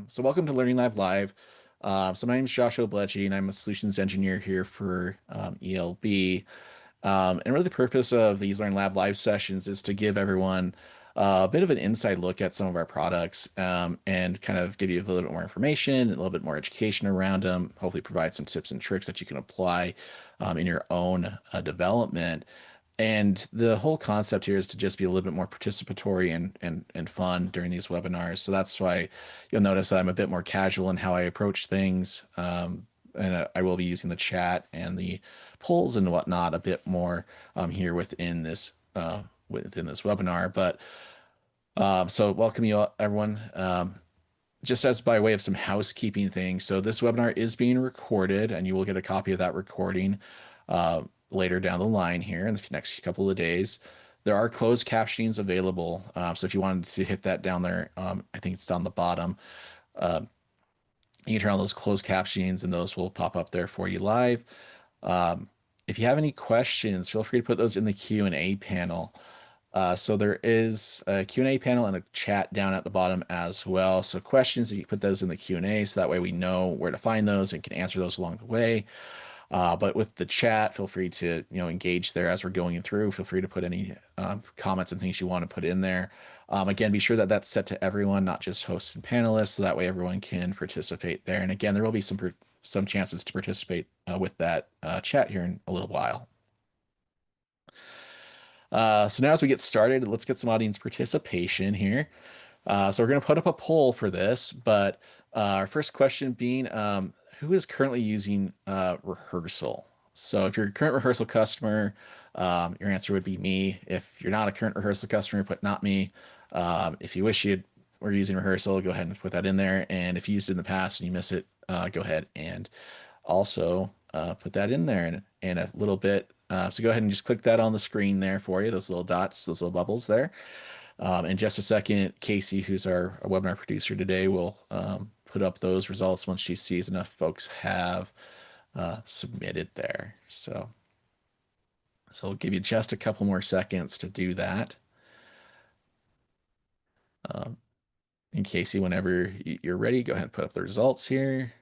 So welcome to Learning Lab Live. So my name is Joshua Blechy, and I'm a solutions engineer here for ELB. And really the purpose of these Learn Lab Live sessions is to give everyone a bit of an inside look at some of our products and kind of give you a little bit more information, and a little bit more education around them, hopefully provide some tips and tricks that you can apply in your own development. And the whole concept here is to just be a little bit more participatory and fun during these webinars. So that's why you'll notice that I'm a bit more casual in how I approach things. And I will be using the chat and the polls and whatnot a bit more here within this webinar. But so welcome you all, everyone. Just as by way of some housekeeping things, so this webinar is being recorded, and you will get a copy of that recording later down the line here in the next couple of days. There are closed captionings available, so if you wanted to hit that down there, I think it's down the bottom. You can turn on those closed captionings, and those will pop up there for you live. If you have any questions, feel free to put those in the Q&A panel. So there is a Q&A panel and a chat down at the bottom as well. So questions, you put those in the Q&A, so that way we know where to find those and can answer those along the way. But with the chat, feel free to engage there as we're going through. Feel free to put any comments and things you want to put in there. Again, be sure that that's set to everyone, not just hosts and panelists, so that way everyone can participate there. And again, there will be some chances to participate with that chat here in a little while. So now as we get started, let's get some audience participation here. So we're going to put up a poll for this, but our first question being, who is currently using Rehearsal? So if you're a current Rehearsal customer, your answer would be me. If you're not a current Rehearsal customer, put not me. If you wish you were using Rehearsal, go ahead and put that in there. And if you used it in the past and you miss it, go ahead and also put that in there in a little bit. So go ahead and just click that on the screen there for you, those little dots, those little bubbles there. In just a second, Casey, who's our webinar producer today, will put up those results once she sees enough folks have submitted there. So we'll give you just a couple more seconds to do that. And Casey, whenever you're ready, go ahead and put up the results here.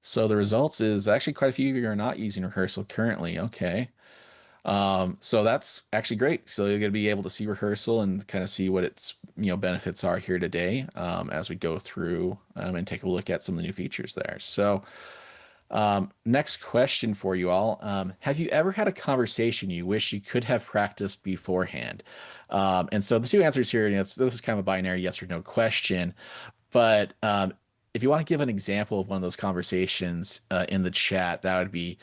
So the results is actually quite a few of you are not using Rehearsal currently. Okay. So that's actually great. So you're going to be able to see Rehearsal and kind of see what its benefits are here today as we go through and take a look at some of the new features there. So next question for you all. Have you ever had a conversation you wish you could have practiced beforehand? And so the two answers here, this is kind of a binary yes or no question, but if you want to give an example of one of those conversations in the chat, that would be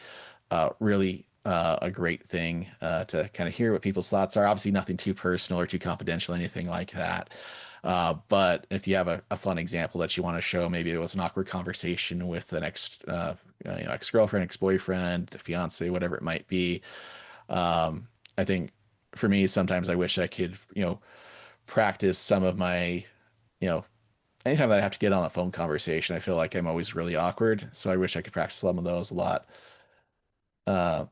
really a great thing to kind of hear what people's thoughts are. Obviously, nothing too personal or too confidential, anything like that. But if you have a fun example that you want to show, maybe it was an awkward conversation with an ex-girlfriend, ex-boyfriend, fiance, whatever it might be. I think for me, sometimes I wish I could, practice some of my, anytime that I have to get on a phone conversation, I feel like I'm always really awkward. So I wish I could practice some of those a lot. Uh,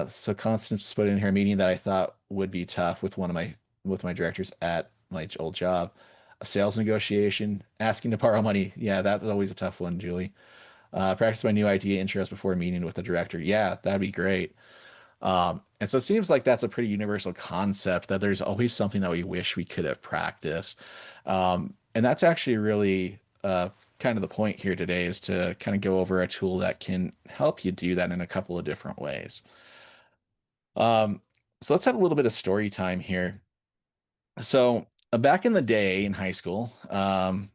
so Constance put in here a meeting that I thought would be tough with with my directors at my old job. A sales negotiation, asking to borrow money. Yeah, that's always a tough one, Julie. Practice my new idea interest before a meeting with the director. Yeah, that'd be great. And so it seems like that's a pretty universal concept that there's always something that we wish we could have practiced. And that's actually really kind of the point here today is to kind of go over a tool that can help you do that in a couple of different ways. So let's have a little bit of story time here. So back in the day in high school, I'm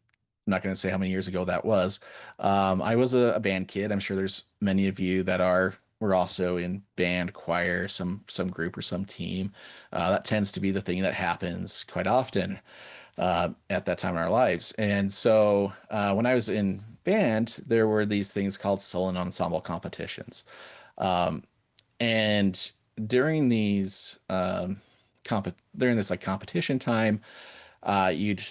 not going to say how many years ago that was. I was a band kid. I'm sure there's many of you that were also in band, choir, some group or some team. That tends to be the thing that happens quite often at that time in our lives. And so when I was in band, there were these things called solo and ensemble competitions. And during these during this like competition time, you'd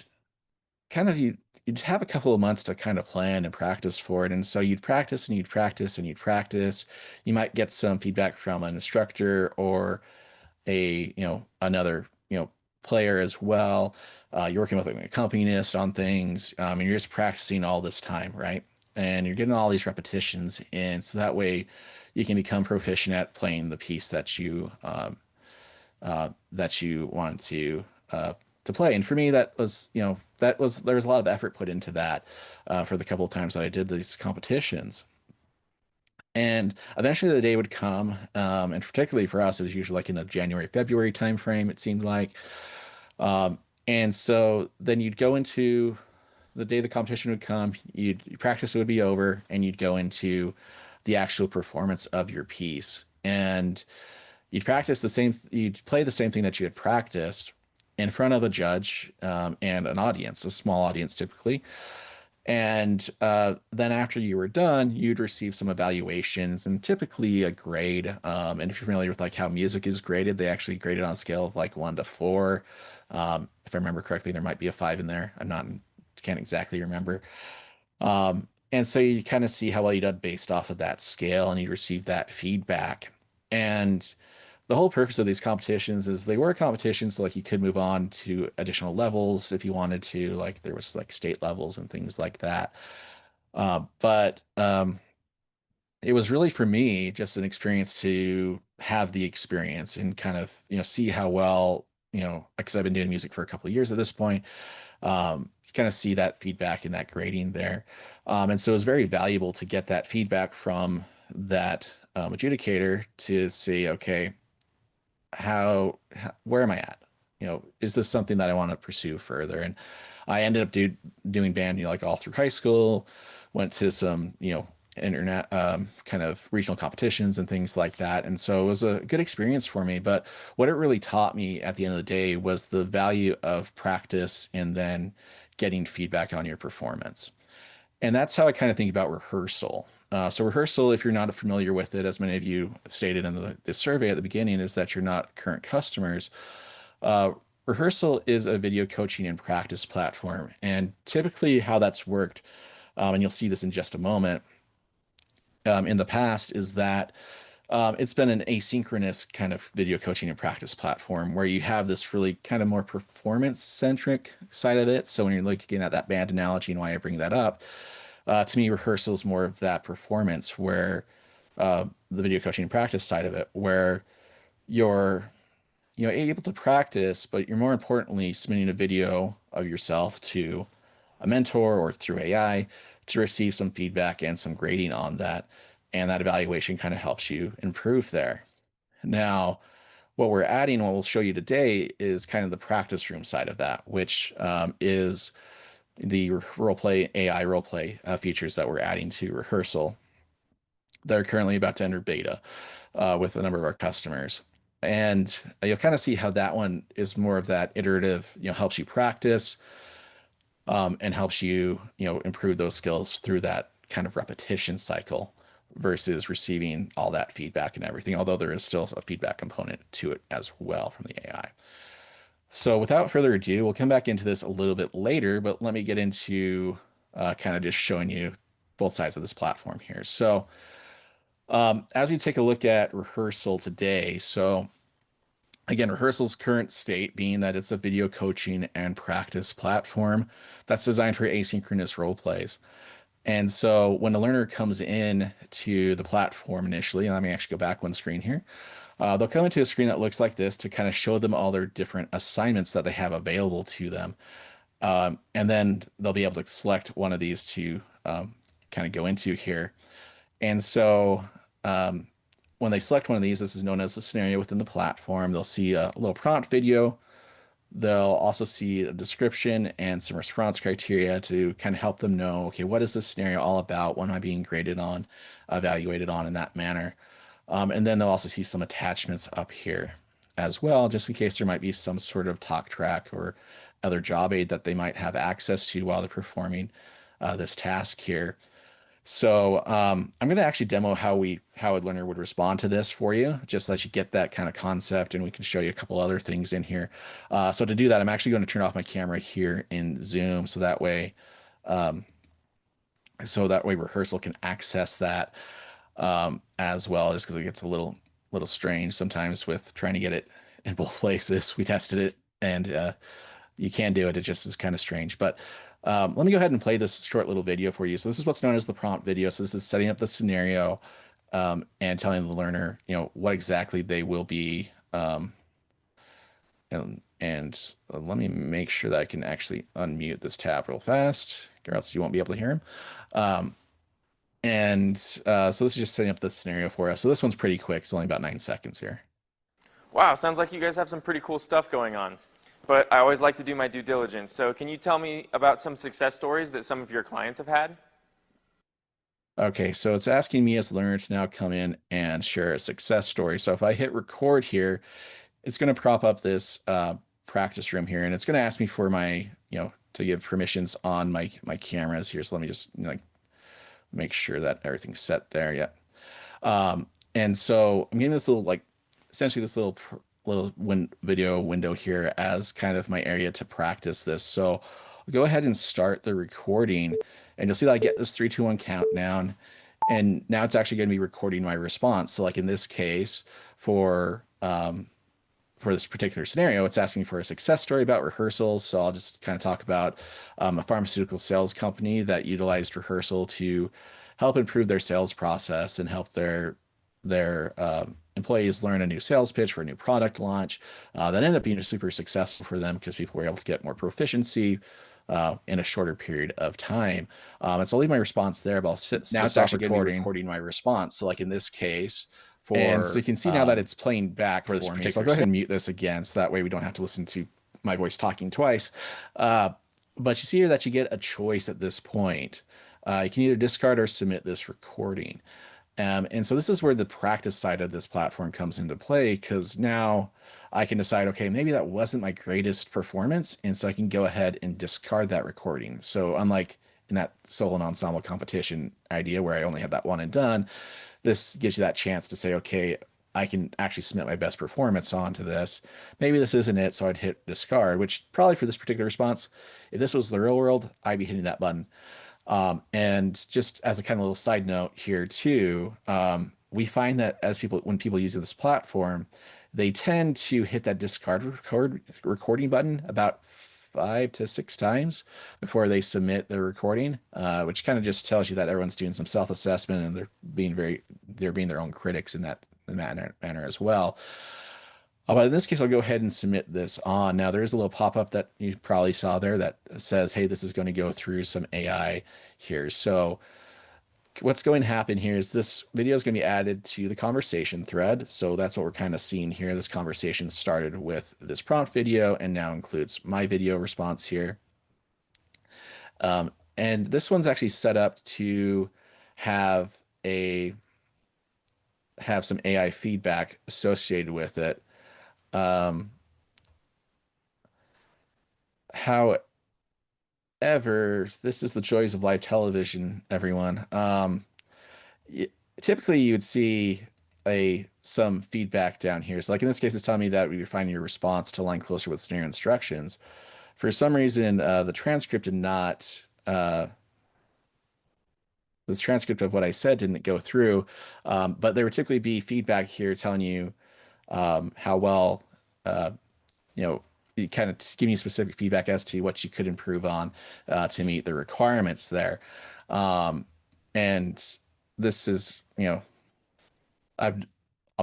kind of you'd have a couple of months to kind of plan and practice for it. And so you'd practice and you'd practice and you'd practice. You might get some feedback from an instructor or another, player as well. You're working with like, an accompanist on things, and you're just practicing all this time, right? And you're getting all these repetitions in, so that way you can become proficient at playing the piece that you want to play. And for me, that was, there was a lot of effort put into that for the couple of times that I did these competitions. And eventually the day would come, and particularly for us, it was usually like in a January, February timeframe, it seemed like. And so then you'd go into the day the competition would come, you'd practice, it would be over, and you'd go into the actual performance of your piece. And you'd play the same thing that you had practiced in front of a judge and an audience, a small audience typically. And then after you were done, you'd receive some evaluations and typically a grade. And if you're familiar with like how music is graded, they actually grade it on a scale of like 1 to 4. If I remember correctly, there might be a 5 in there. Can't exactly remember. And so you kind of see how well you did based off of that scale, and you receive that feedback. And the whole purpose of these competitions is they were competitions, so like you could move on to additional levels if you wanted to, like there was like state levels and things like that. But it was really for me just an experience to have the experience and kind of, see how well, because I've been doing music for a couple of years at this point, kind of see that feedback and that grading there. And so it was very valuable to get that feedback from that adjudicator to see, okay, where am I at? Is this something that I want to pursue further? And I ended up doing band, like all through high school, went to some, internet kind of regional competitions and things like that. And so it was a good experience for me. But what it really taught me at the end of the day was the value of practice and then getting feedback on your performance. And that's how I kind of think about rehearsal. So rehearsal, if you're not familiar with it, as many of you stated in the survey at the beginning, is that you're not current customers. Uh, Rehearsal is a video coaching and practice platform. And typically how that's worked, and you'll see this in just a moment, in the past is that it's been an asynchronous kind of video coaching and practice platform where you have this really kind of more performance centric side of it. So when you're looking at that band analogy and why I bring that up, to me, rehearsal is more of that performance where the video coaching and practice side of it, where you're able to practice, but you're more importantly submitting a video of yourself to a mentor or through AI to receive some feedback and some grading on that. And that evaluation kind of helps you improve there. Now, what we'll show you today is kind of the practice room side of that, which is the roleplay AI roleplay features that we're adding to Rehearsal. They're currently about to enter beta with a number of our customers. And you'll kind of see how that one is more of that iterative, helps you practice and helps you, improve those skills through that kind of repetition cycle versus receiving all that feedback and everything, although there is still a feedback component to it as well from the AI. So without further ado, we'll come back into this a little bit later, but let me get into kind of just showing you both sides of this platform here. So as we take a look at Rehearsal today, so again, Rehearsal's current state being that it's a video coaching and practice platform that's designed for asynchronous role plays. And so when a learner comes in to the platform initially, and let me actually go back one screen here, they'll come into a screen that looks like this to kind of show them all their different assignments that they have available to them. And then they'll be able to select one of these to kind of go into here. And so when they select one of these, this is known as a scenario within the platform. They'll see a little prompt video. They'll also see a description and some response criteria to kind of help them know, okay, what is this scenario all about? What am I being graded on, evaluated on in that manner? And then they'll also see some attachments up here as well, just in case there might be some sort of talk track or other job aid that they might have access to while they're performing this task here. So I'm going to actually demo how a learner would respond to this for you, just so that you get that kind of concept, and we can show you a couple other things in here. So to do that, I'm actually going to turn off my camera here in Zoom, so that way Rehearsal can access that as well, just because it gets a little strange sometimes with trying to get it in both places. We tested it and you can do it. It just is kind of strange. But let me go ahead and play this short little video for you. So this is what's known as the prompt video. So this is setting up the scenario and telling the learner, what exactly they will be. And let me make sure that I can actually unmute this tab real fast, or else you won't be able to hear him. Um, so this is just setting up the scenario for us. So this one's pretty quick. It's only about 9 seconds here. Wow, sounds like you guys have some pretty cool stuff going on. But I always like to do my due diligence. So can you tell me about some success stories that some of your clients have had? Okay, so it's asking me as a learner to now come in and share a success story. So if I hit record here, it's going to prop up this practice room here, and it's going to ask me for my, to give permissions on my cameras here. So let me just make sure that everything's set there. Yeah. And so I'm getting this little essentially this little video window here as kind of my area to practice this. So I'll go ahead and start the recording, and you'll see that I get this 3, 2, 1 countdown, and now it's actually going to be recording my response. So like in this case, for this particular scenario, it's asking me for a success story about rehearsals. So I'll just kind of talk about a pharmaceutical sales company that utilized rehearsal to help improve their sales process and help their employees learn a new sales pitch for a new product launch. That ended up being super successful for them because people were able to get more proficiency in a shorter period of time. And so I'll leave my response there, but now it's actually going to be recording my response. So like in this case, and so you can see now that it's playing back for this particular. So I'll go ahead and mute this again, so that way we don't have to listen to my voice talking twice. But you see here that you get a choice at this point. You can either discard or submit this recording. And so this is where the practice side of this platform comes into play, because now I can decide, okay, maybe that wasn't my greatest performance, and so I can go ahead and discard that recording. So unlike in that solo and ensemble competition idea where I only have that one and done, this gives you that chance to say, okay, I can actually submit my best performance onto this. Maybe this isn't it, so I'd hit discard, which probably for this particular response, if this was the real world, I'd be hitting that button. And just as a kind of little side note here too, we find that when people use this platform, they tend to hit that discard recording button about 5 to 6 times before they submit their recording, which kind of just tells you that everyone's doing some self-assessment and they're being their own critics in that manner as well. But in this case, I'll go ahead and submit this on. Now, there is a little pop-up that you probably saw there that says, hey, this is going to go through some AI here. So what's going to happen here is this video is going to be added to the conversation thread. So that's what we're kind of seeing here. This conversation started with this prompt video and now includes my video response here. And this one's actually set up to have some AI feedback associated with it. However, this is the joys of live television, everyone. Typically, you would see some feedback down here. So like in this case, it's telling me that we find your response to align closer with scenario instructions. For some reason, the transcript of what I said didn't go through, but there would typically be feedback here telling you how well, kind of giving you specific feedback as to what you could improve on to meet the requirements there. And this is, I'll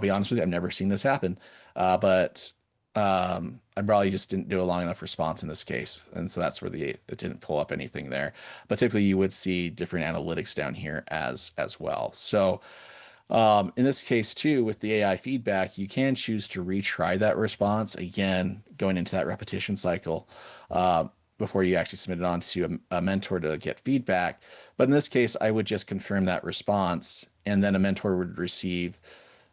be honest with you, I've never seen this happen, but I probably just didn't do a long enough response in this case, and so that's where it didn't pull up anything there. But typically, you would see different analytics down here as well. So in this case too, with the AI feedback, you can choose to retry that response again, going into that repetition cycle before you actually submit it on to a mentor to get feedback. But in this case, I would just confirm that response, and then a mentor would receive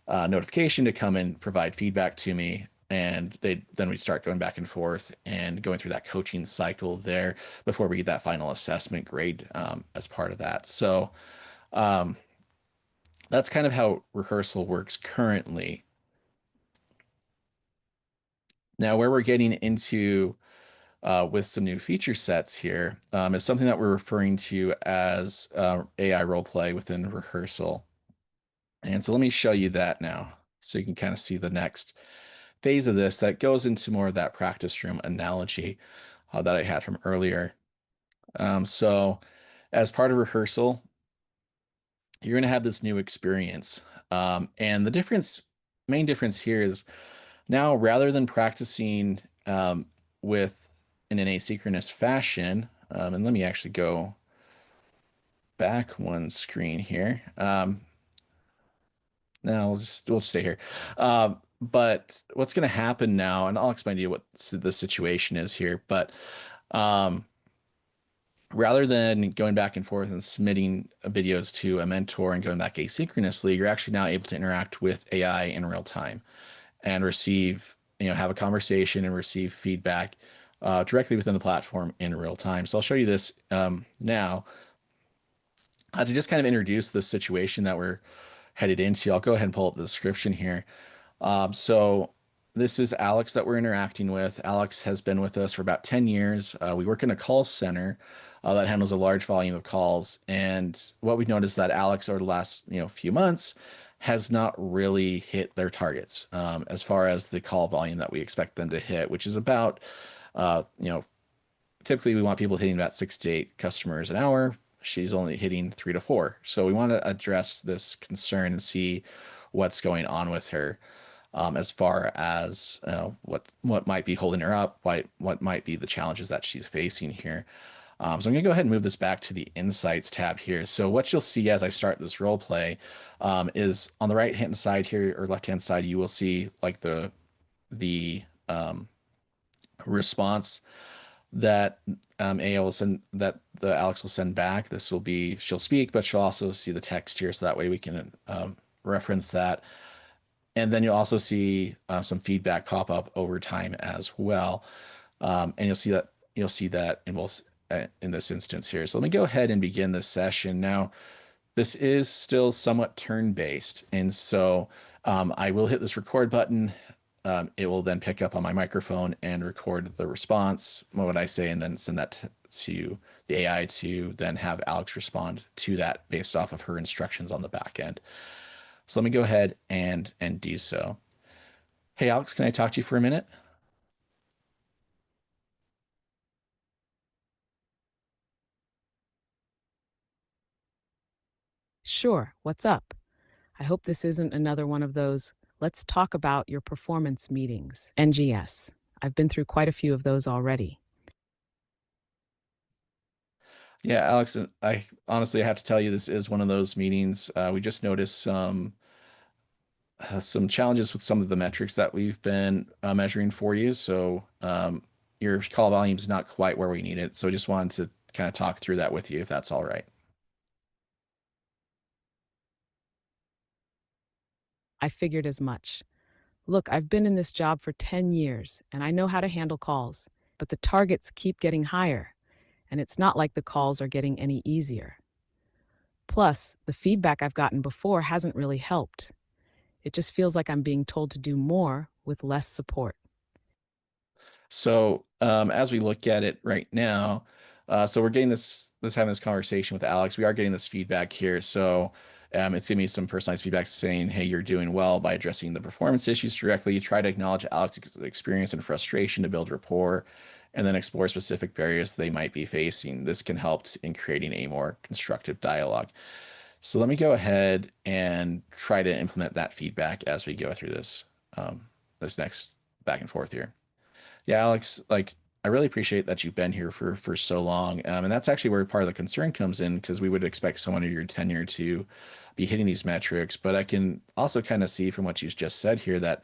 notification to come and provide feedback to me. And then we start going back and forth and going through that coaching cycle there before we get that final assessment grade as part of that. So that's kind of how rehearsal works currently. Now, where we're getting into with some new feature sets here is something that we're referring to as AI roleplay within rehearsal. And so let me show you that now so you can kind of see the next phase of this that goes into more of that practice room analogy that I had from earlier. So, as part of rehearsal, you're going to have this new experience. And the main difference here is now rather than practicing with in an asynchronous fashion, and let me actually go back one screen here. No, we'll just stay here. But what's going to happen now, and I'll explain to you what the situation is here. But um, rather than going back and forth and submitting videos to a mentor and going back asynchronously, you're actually now able to interact with AI in real time and receive, have a conversation and receive feedback directly within the platform in real time. So I'll show you this now to just kind of introduce the situation that we're headed into. I'll go ahead and pull up the description here. So this is Alex that we're interacting with. Alex has been with us for about 10 years. We work in a call center that handles a large volume of calls. And what we've noticed that Alex over the last, few months has not really hit their targets as far as the call volume that we expect them to hit, which is about, uh, you know, typically we want people hitting about 6 to 8 customers an hour. She's only hitting 3 to 4. So we want to address this concern and see what's going on with her as far as what might be holding her up, what might be the challenges that she's facing here. So I'm going to go ahead and move this back to the Insights tab here. So what you'll see as I start this role play is on the right hand side here or left hand side, you will see like the response that AI will send that the Alex will send back. This will be she'll speak, but she'll also see the text here, so that way we can reference that. And then you'll also see some feedback pop up over time as well. And you'll see that in this instance here. So let me go ahead and begin this session. Now, this is still somewhat turn-based, and so I will hit this record button. It will then pick up on my microphone and record the response, what I say, and then send that to the AI to then have Alex respond to that based off of her instructions on the back end. So let me go ahead and do so. Hey, Alex, can I talk to you for a minute? Sure, what's up? I hope this isn't another one of those let's talk about your performance meetings, NGS. I've been through quite a few of those already. Yeah, Alex, I honestly have to tell you, this is one of those meetings. We just noticed some challenges with some of the metrics that we've been measuring for you. So your call volume is not quite where we need it. So I just wanted to kind of talk through that with you, if that's all right. I figured as much. Look, I've been in this job for 10 years and I know how to handle calls, but the targets keep getting higher, and it's not like the calls are getting any easier. Plus, the feedback I've gotten before hasn't really helped. It just feels like I'm being told to do more with less support. So as we look at it right now, so we're getting this having this conversation with Alex. We are getting this feedback here. So it's giving me some personalized feedback saying, "Hey, you're doing well by addressing the performance issues directly. You try to acknowledge Alex's experience and frustration to build rapport, and then explore specific barriers they might be facing. This can help in creating a more constructive dialogue." So let me go ahead and try to implement that feedback as we go through this next back and forth here. Yeah, Alex, like I really appreciate that you've been here for so long, and that's actually where part of the concern comes in because we would expect someone of your tenure to be hitting these metrics. But I can also kind of see from what you just said here that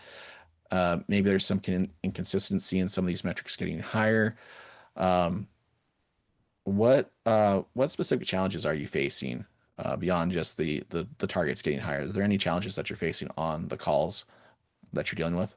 maybe there's some inconsistency in some of these metrics getting higher. Um, what specific challenges are you facing beyond just the targets getting higher? Are there any challenges that you're facing on the calls that you're dealing with?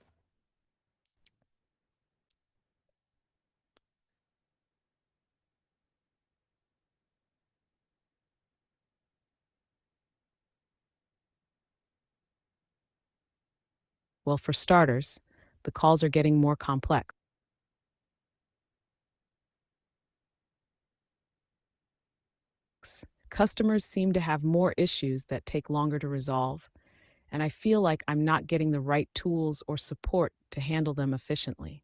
Well, for starters, the calls are getting more complex. Customers seem to have more issues that take longer to resolve, and I feel like I'm not getting the right tools or support to handle them efficiently.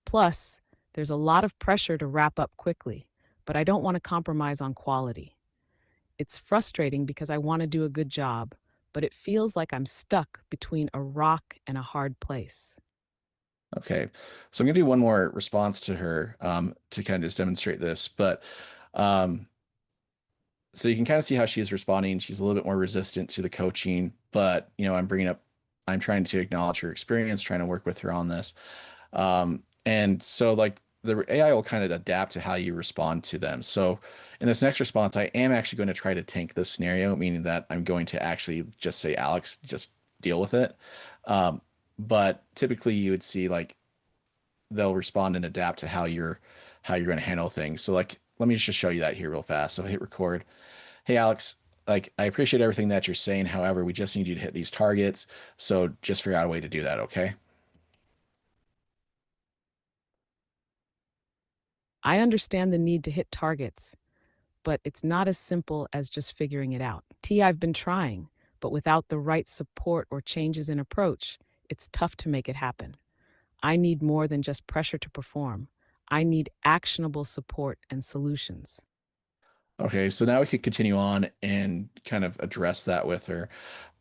Plus, there's a lot of pressure to wrap up quickly, but I don't want to compromise on quality. It's frustrating because I want to do a good job, but it feels like I'm stuck between a rock and a hard place. Okay. So I'm gonna do one more response to her to kind of just demonstrate this. But um, so you can kind of see how she is responding. She's a little bit more resistant to the coaching, but I'm trying to acknowledge her experience, trying to work with her on this. And so like the AI will kind of adapt to how you respond to them. So in this next response, I am actually going to try to tank this scenario, meaning that I'm going to actually just say, Alex, just deal with it. Um, but typically you would see like they'll respond and adapt to how you're going to handle things. So like let me just show you that here real fast. So hit record. Hey Alex, like I appreciate everything that you're saying. However, we just need you to hit these targets. So just figure out a way to do that, okay? I understand the need to hit targets, but it's not as simple as just figuring it out. I've been trying, but without the right support or changes in approach, it's tough to make it happen. I need more than just pressure to perform. I need actionable support and solutions. Okay, so now we could continue on and kind of address that with her.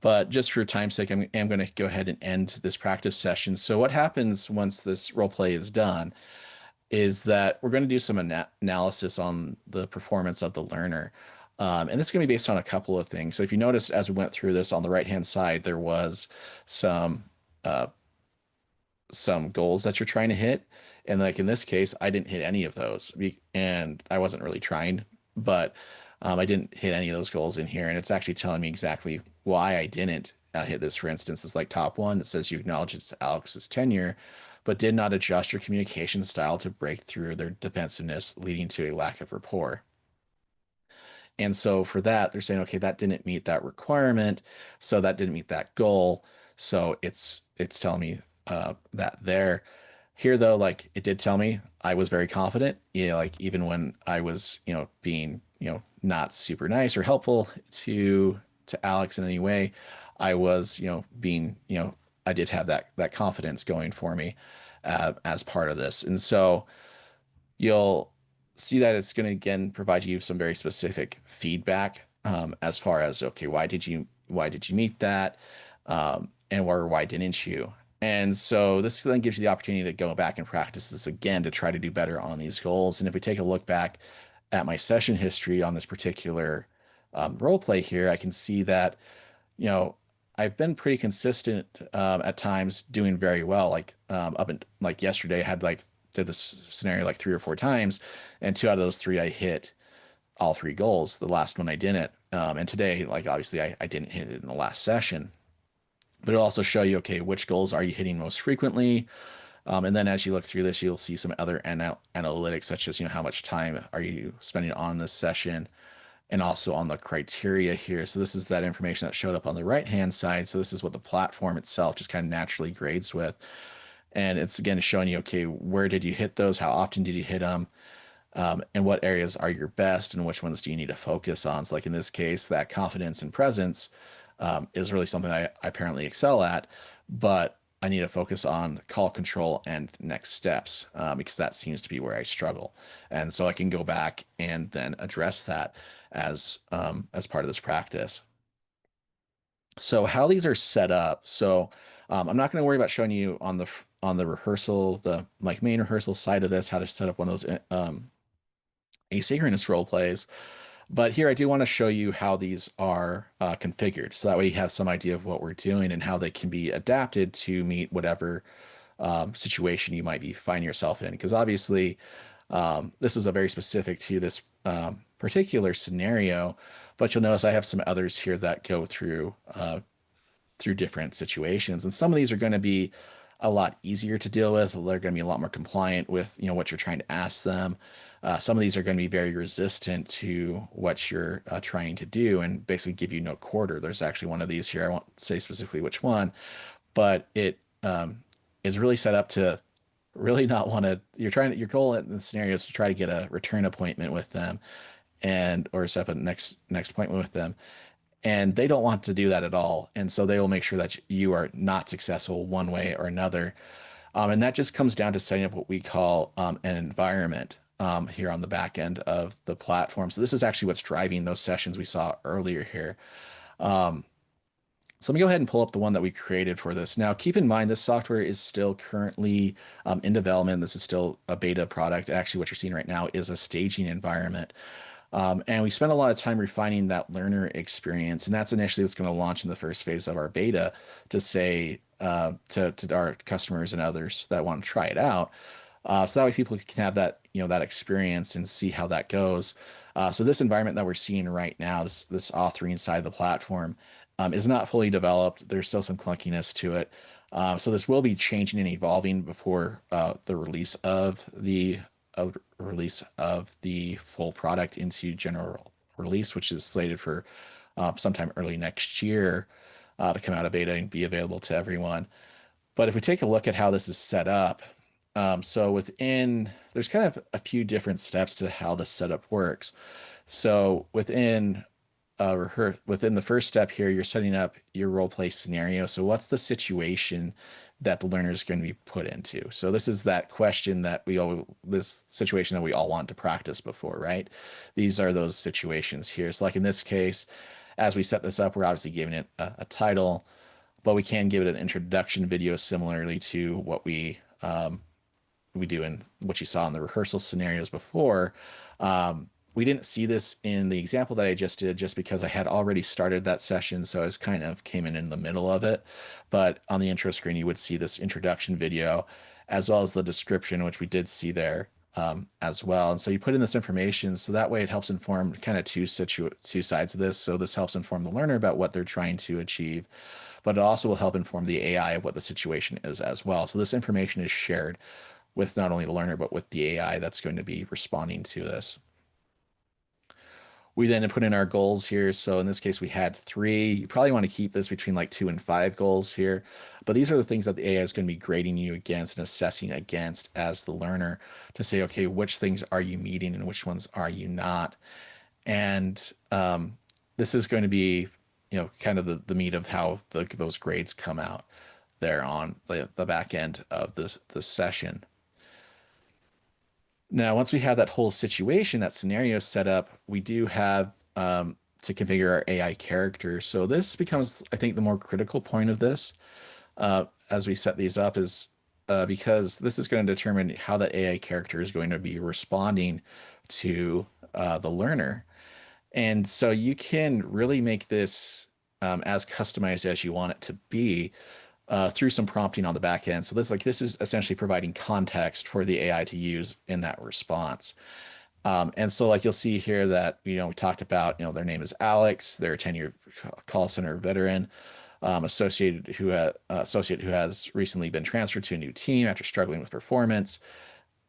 But just for time's sake, I'm going to go ahead and end this practice session. So what happens once this role play is done is that we're going to do some analysis on the performance of the learner. And this is going to be based on a couple of things. So if you notice, as we went through this on the right-hand side, there was some uh, some goals that you're trying to hit. And like in this case, I didn't hit any of those and I wasn't really trying, but I didn't hit any of those goals in here. And it's actually telling me exactly why I didn't hit this. For instance, it's like top one. It says you acknowledge it's Alex's tenure, but did not adjust your communication style to break through their defensiveness, leading to a lack of rapport. And so for that, they're saying, okay, that didn't meet that requirement, so that didn't meet that goal. So it's telling me that there. Here though, like it did tell me I was very confident. Yeah, like even when I was, being, not super nice or helpful to Alex in any way, I was, being, I did have that confidence going for me as part of this. And so you'll see that it's going to again provide you some very specific feedback as far as okay, why did you meet that, and why didn't you? And so this then gives you the opportunity to go back and practice this again to try to do better on these goals. And if we take a look back at my session history on this particular role play here, I can see that you know, I've been pretty consistent at times doing very well. Like up and like yesterday, I had like did this scenario like 3 or 4 times, and two out of those three I hit all three goals. The last one I didn't. And today, like obviously I didn't hit it in the last session. But it'll also show you, okay, which goals are you hitting most frequently? And then as you look through this, you'll see some other analytics, such as, how much time are you spending on this session? And also on the criteria here. So this is that information that showed up on the right-hand side. So this is what the platform itself just kind of naturally grades with. And it's again showing you, okay, where did you hit those? How often did you hit them? And what areas are your best and which ones do you need to focus on? So like in this case, that confidence and presence is really something I apparently excel at, but I need to focus on call control and next steps because that seems to be where I struggle. And so I can go back and then address that as part of this practice. So how these are set up. So I'm not going to worry about showing you on the rehearsal, the like main rehearsal side of this, how to set up one of those asynchronous role plays. But here I do want to show you how these are configured. So that way you have some idea of what we're doing and how they can be adapted to meet whatever situation you might be finding yourself in. Because obviously this is a very specific to this particular scenario, but you'll notice I have some others here that go through different situations. And some of these are going to be a lot easier to deal with. They're going to be a lot more compliant with, what you're trying to ask them. Some of these are going to be very resistant to what you're trying to do and basically give you no quarter. There's actually one of these here. I won't say specifically which one, but it is really set up to really not want to, your goal in the scenario is to try to get a return appointment with them or set up a next appointment with them And they don't want to do that at all. And so they will make sure that you are not successful one way or another. And that just comes down to setting up what we call an environment here on the back end of the platform. So this is actually what's driving those sessions we saw earlier here. So let me go ahead and pull up the one that we created for this. Now, keep in mind, this software is still currently in development. This is still a beta product. Actually, what you're seeing right now is a staging environment. And we spent a lot of time refining that learner experience. And that's initially what's going to launch in the first phase of our beta to say to our customers and others that want to try it out. So that way people can have that, that experience and see how that goes. So this environment that we're seeing right now, this authoring side of the platform, is not fully developed. There's still some clunkiness to it. So this will be changing and evolving before the release of the full product into general release, which is slated for sometime early next year to come out of beta and be available to everyone. But if we take a look at how this is set up, so there's kind of a few different steps to how the setup works. So within the first step here, you're setting up your role play scenario. So what's the situation that the learner is going to be put into? So this is that question that this situation that we all want to practice before, right? These are those situations here. So like in this case, as we set this up, we're obviously giving it a title, but we can give it an introduction video similarly to what we do in what you saw in the rehearsal scenarios before. We didn't see this in the example that I just did just because I had already started that session. So I was kind of came in the middle of it. But on the intro screen, you would see this introduction video as well as the description, which we did see there as well. And so you put in this information so that way it helps inform kind of two sides of this. So this helps inform the learner about what they're trying to achieve, but it also will help inform the AI of what the situation is as well. So this information is shared with not only the learner, but with the AI that's going to be responding to this. We then put in our goals here. So in this case, we had 3. You probably want to keep this between like 2 and 5 goals here. But these are the things that the AI is going to be grading you against and assessing against as the learner to say, okay, which things are you meeting and which ones are you not? And this is going to be, kind of the meat of how those grades come out there on the back end of this session. Now, once we have that whole situation, that scenario set up, we do have to configure our AI character. So this becomes, I think, the more critical point of this as we set these up is because this is going to determine how that AI character is going to be responding to the learner. And so you can really make this as customized as you want it to be through some prompting on the back end. So this is essentially providing context for the AI to use in that response. And so like you'll see here that, we talked about, their name is Alex, they're a 10-year call center veteran, associate who has recently been transferred to a new team after struggling with performance.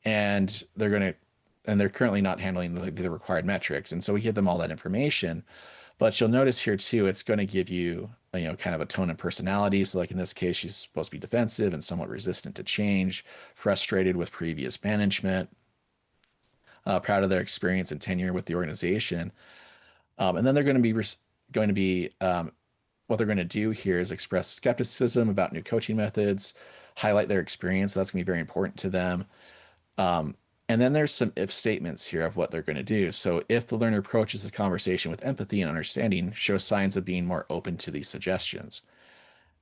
And they're currently not handling the required metrics. And so we give them all that information. But you'll notice here too, it's going to give you, kind of a tone and personality. So like in this case, she's supposed to be defensive and somewhat resistant to change, frustrated with previous management, proud of their experience and tenure with the organization. And then they're going to be what they're going to do here is express skepticism about new coaching methods, highlight their experience. So that's going to be very important to them. And then there's some if statements here of what they're going to do. So if the learner approaches the conversation with empathy and understanding, show signs of being more open to these suggestions.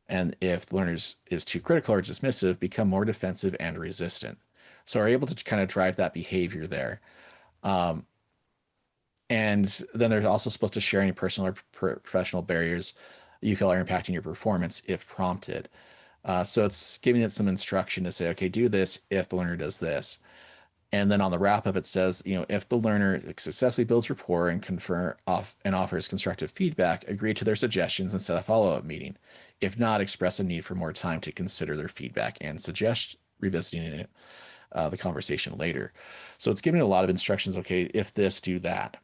And if the learner is too critical or dismissive, become more defensive and resistant. So are able to kind of drive that behavior there. And then they're also supposed to share any personal or professional barriers you feel are impacting your performance if prompted. So it's giving it some instruction to say, okay, do this if the learner does this. And then on the wrap up, it says, if the learner successfully builds rapport and offers constructive feedback, agree to their suggestions and set a follow-up meeting. If not, express a need for more time to consider their feedback and suggest revisiting it, the conversation later. So it's giving a lot of instructions. Okay, if this, do that.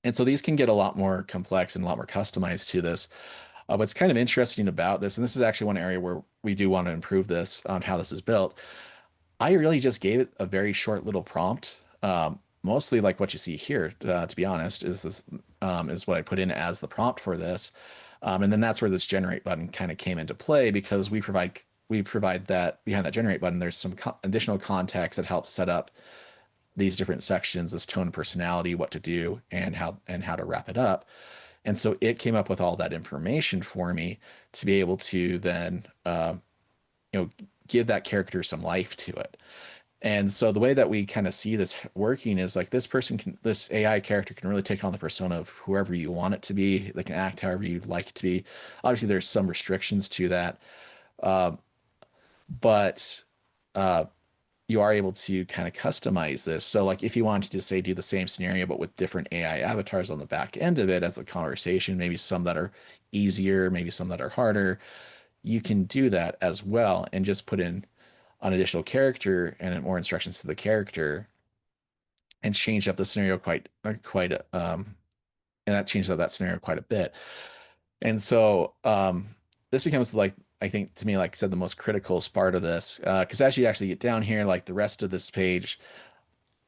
And so these can get a lot more complex and a lot more customized to this. What's kind of interesting about this, and this is actually one area where we do want to improve this on how this is built. I really just gave it a very short little prompt. mostly like what you see here, to be honest, is this is what I put in as the prompt for this. And then that's where this generate button kind of came into play because we provide that behind that generate button, there's some additional context that helps set up these different sections, this tone and personality, what to do, and how to wrap it up. And so it came up with all that information for me to be able to then you know give that character some life to it. And so the way that we kind of see this working is like this AI character can really take on the persona of whoever you want it to be. They can act however you'd like it to be. Obviously, there's some restrictions to that, but you are able to kind of customize this. So like if you wanted to say do the same scenario but with different AI avatars on the back end of it as a conversation, maybe some that are easier, maybe some that are harder, you can do that as well and just put in an additional character and more instructions to the character and change up the scenario and that changes up that scenario quite a bit. And so this becomes like I think to me, like I said, the most critical part of this because as you actually get down here, like the rest of this page,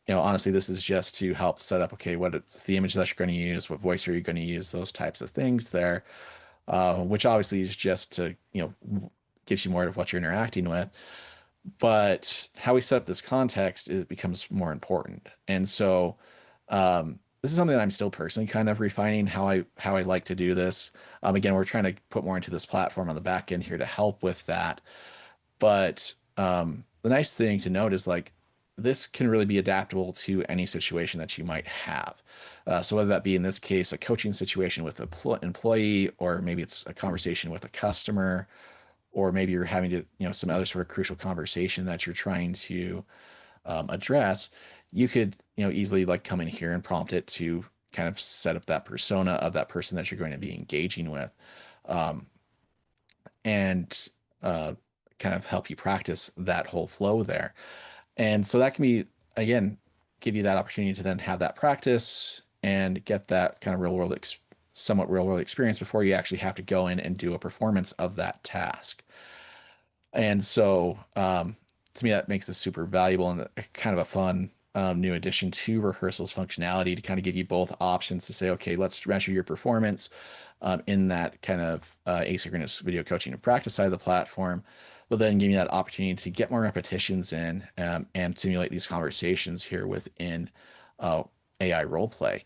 honestly, this is just to help set up, okay, what it's the image that you're going to use, what voice are you going to use, those types of things there, which obviously is just to, gives you more of what you're interacting with. But how we set up this context, it becomes more important. And so this is something that I'm still personally kind of refining how I like to do this. Again, we're trying to put more into this platform on the back end here to help with that. But the nice thing to note is like this can really be adaptable to any situation that you might have. So whether that be in this case a coaching situation with an employee, or maybe it's a conversation with a customer, or maybe you're having to, some other sort of crucial conversation that you're trying to address, you could, easily like come in here and prompt it to kind of set up that persona of that person that you're going to be engaging with, and kind of help you practice that whole flow there. And so that can be, again, give you that opportunity to then have that practice and get that kind of somewhat real world experience before you actually have to go in and do a performance of that task. And so, to me, that makes this super valuable and kind of a fun new addition to Rehearsal's functionality to kind of give you both options to say, okay, let's measure your performance in that kind of asynchronous video coaching and practice side of the platform, but then give you that opportunity to get more repetitions in and simulate these conversations here within AI role play.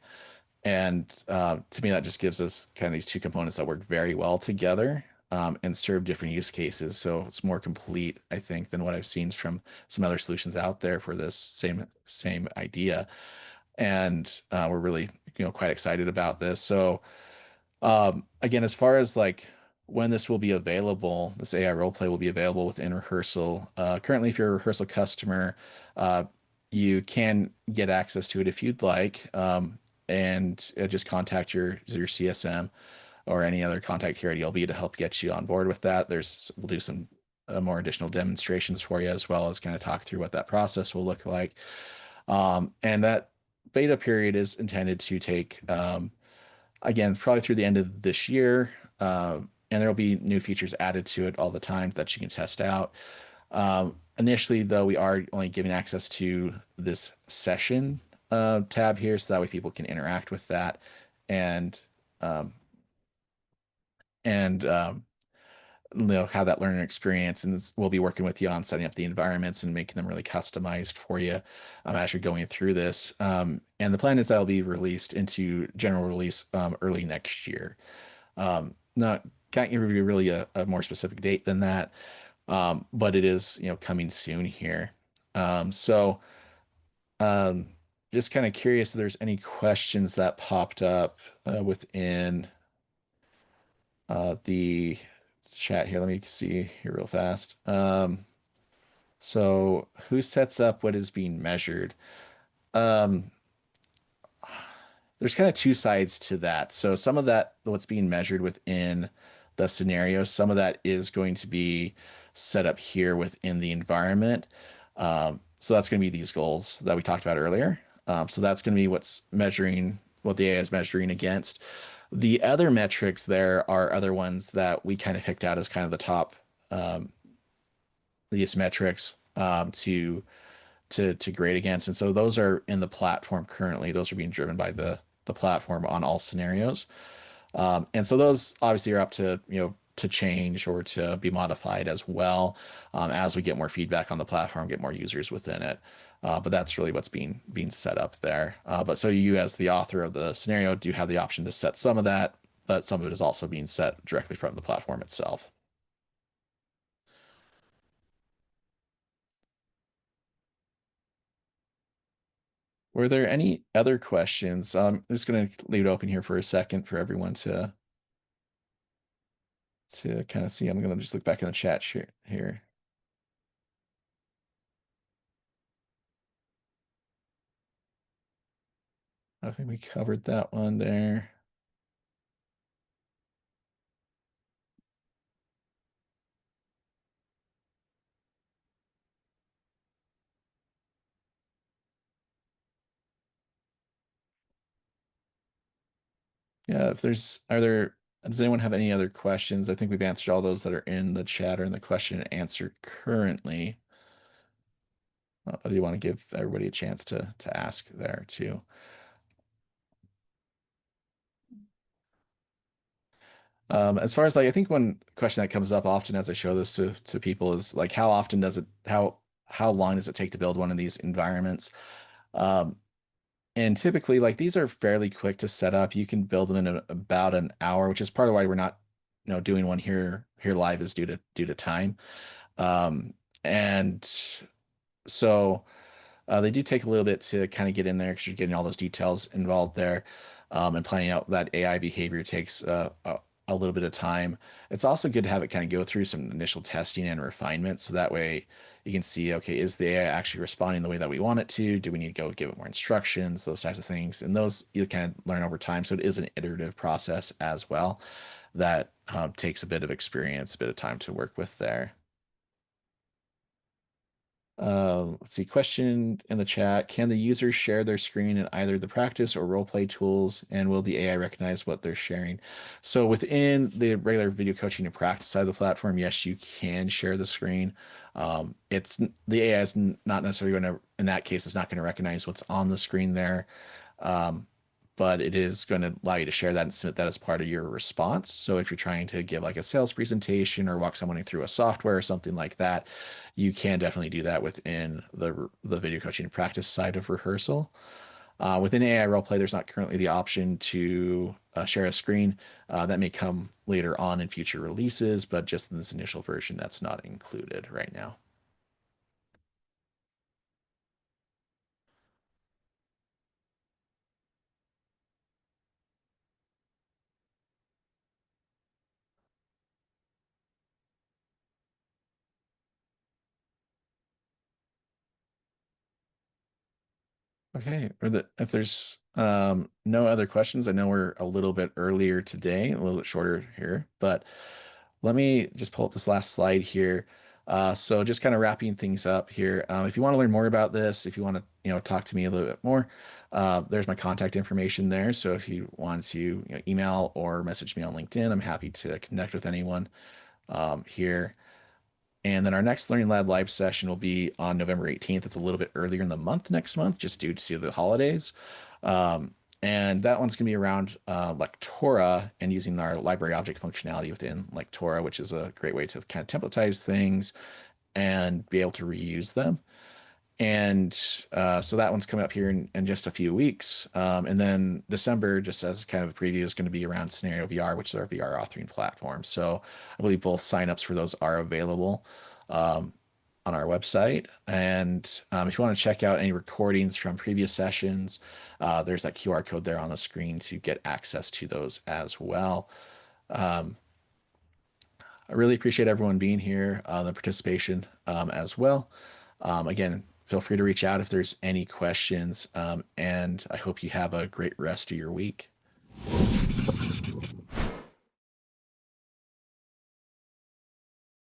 And to me, that just gives us kind of these two components that work very well together and serve different use cases. So it's more complete, I think, than what I've seen from some other solutions out there for this same idea. And we're really, quite excited about this. So again, as far as like when this will be available, this AI role play will be available within Rehearsal. Currently, if you're a Rehearsal customer, uh, you can get access to it if you'd like, and just contact your CSM or any other contact here at ELB to help get you on board with that. We'll do some more additional demonstrations for you as well as kind of talk through what that process will look like. And that beta period is intended to take again, probably through the end of this year. And there will be new features added to it all the time that you can test out. Initially, though, we are only giving access to this session tab here, so that way people can interact with that and um, and have that learning experience. And we'll be working with you on setting up the environments and making them really customized for you as you're going through this. And the plan is that will be released into general release early next year. Not Can't give you really a more specific date than that, but it is coming soon here. So just kind of curious if there's any questions that popped up within the chat here. Let me see here real fast. So who sets up what is being measured? Um, there's kind of two sides to that. So some of that, what's being measured within the scenario, some of that is going to be set up here within the environment. So that's going to be these goals that we talked about earlier. So that's going to be what the AI is measuring against. The other metrics there are other ones that we kind of picked out as kind of the top these metrics to to grade against. And so those are in the platform currently. Those are being driven by the platform on all scenarios. And so those obviously are up to, to change or to be modified as well, as we get more feedback on the platform, get more users within it. But that's really what's being set up there. But so you, as the author of the scenario, do have the option to set some of that, but some of it is also being set directly from the platform itself. Were there any other questions? I'm just going to leave it open here for a second for everyone to kind of see. I'm going to just look back in the chat here. I think we covered that one there. Yeah, does anyone have any other questions? I think we've answered all those that are in the chat or in the question and answer currently. I do want to give everybody a chance to ask there too. As far as like, I think one question that comes up often as I show this to people is like, how often does it, how long does it take to build one of these environments? Um, and typically, like these are fairly quick to set up. You can build them in about an hour, which is part of why we're not, doing one here live is due to time. And so. They do take a little bit to kind of get in there because you're getting all those details involved there, and planning out that AI behavior takes a little bit of time. It's also good to have it kind of go through some initial testing and refinement, so that way you can see, okay, is the AI actually responding the way that we want it to? Do we need to go give it more instructions? Those types of things, and those you kind of learn over time. So it is an iterative process as well that takes a bit of experience, a bit of time to work with there. Let's see, question in the chat. Can the user share their screen in either the practice or role play tools, and will the AI recognize what they're sharing? So within the regular video coaching and practice side of the platform, yes, you can share the screen. It's the AI is not necessarily going to, in that case, it's not going to recognize what's on the screen there. Um, but it is going to allow you to share that and submit that as part of your response. So if you're trying to give like a sales presentation or walk someone through a software or something like that, you can definitely do that within the video coaching and practice side of rehearsal. Within AI Roleplay, there's not currently the option to share a screen. That may come later on in future releases, but just in this initial version, that's not included right now. Okay, if there's no other questions, I know we're a little bit earlier today, a little bit shorter here, but let me just pull up this last slide here. So just kind of wrapping things up here. If you want to learn more about this, if you want to, talk to me a little bit more, there's my contact information there. So if you want to, email or message me on LinkedIn, I'm happy to connect with anyone here. And then our next Learning Lab live session will be on November 18th. It's a little bit earlier in the month next month, just due to the holidays. And that one's going to be around Lectora and using our library object functionality within Lectora, which is a great way to kind of templatize things and be able to reuse them. And so that one's coming up here in just a few weeks. And then December, just as kind of a preview, is going to be around Scenario VR, which is our VR authoring platform. So I believe both signups for those are available on our website. And if you want to check out any recordings from previous sessions, there's that QR code there on the screen to get access to those as well. I really appreciate everyone being here, the participation as well. Again, feel free to reach out if there's any questions, and I hope you have a great rest of your week.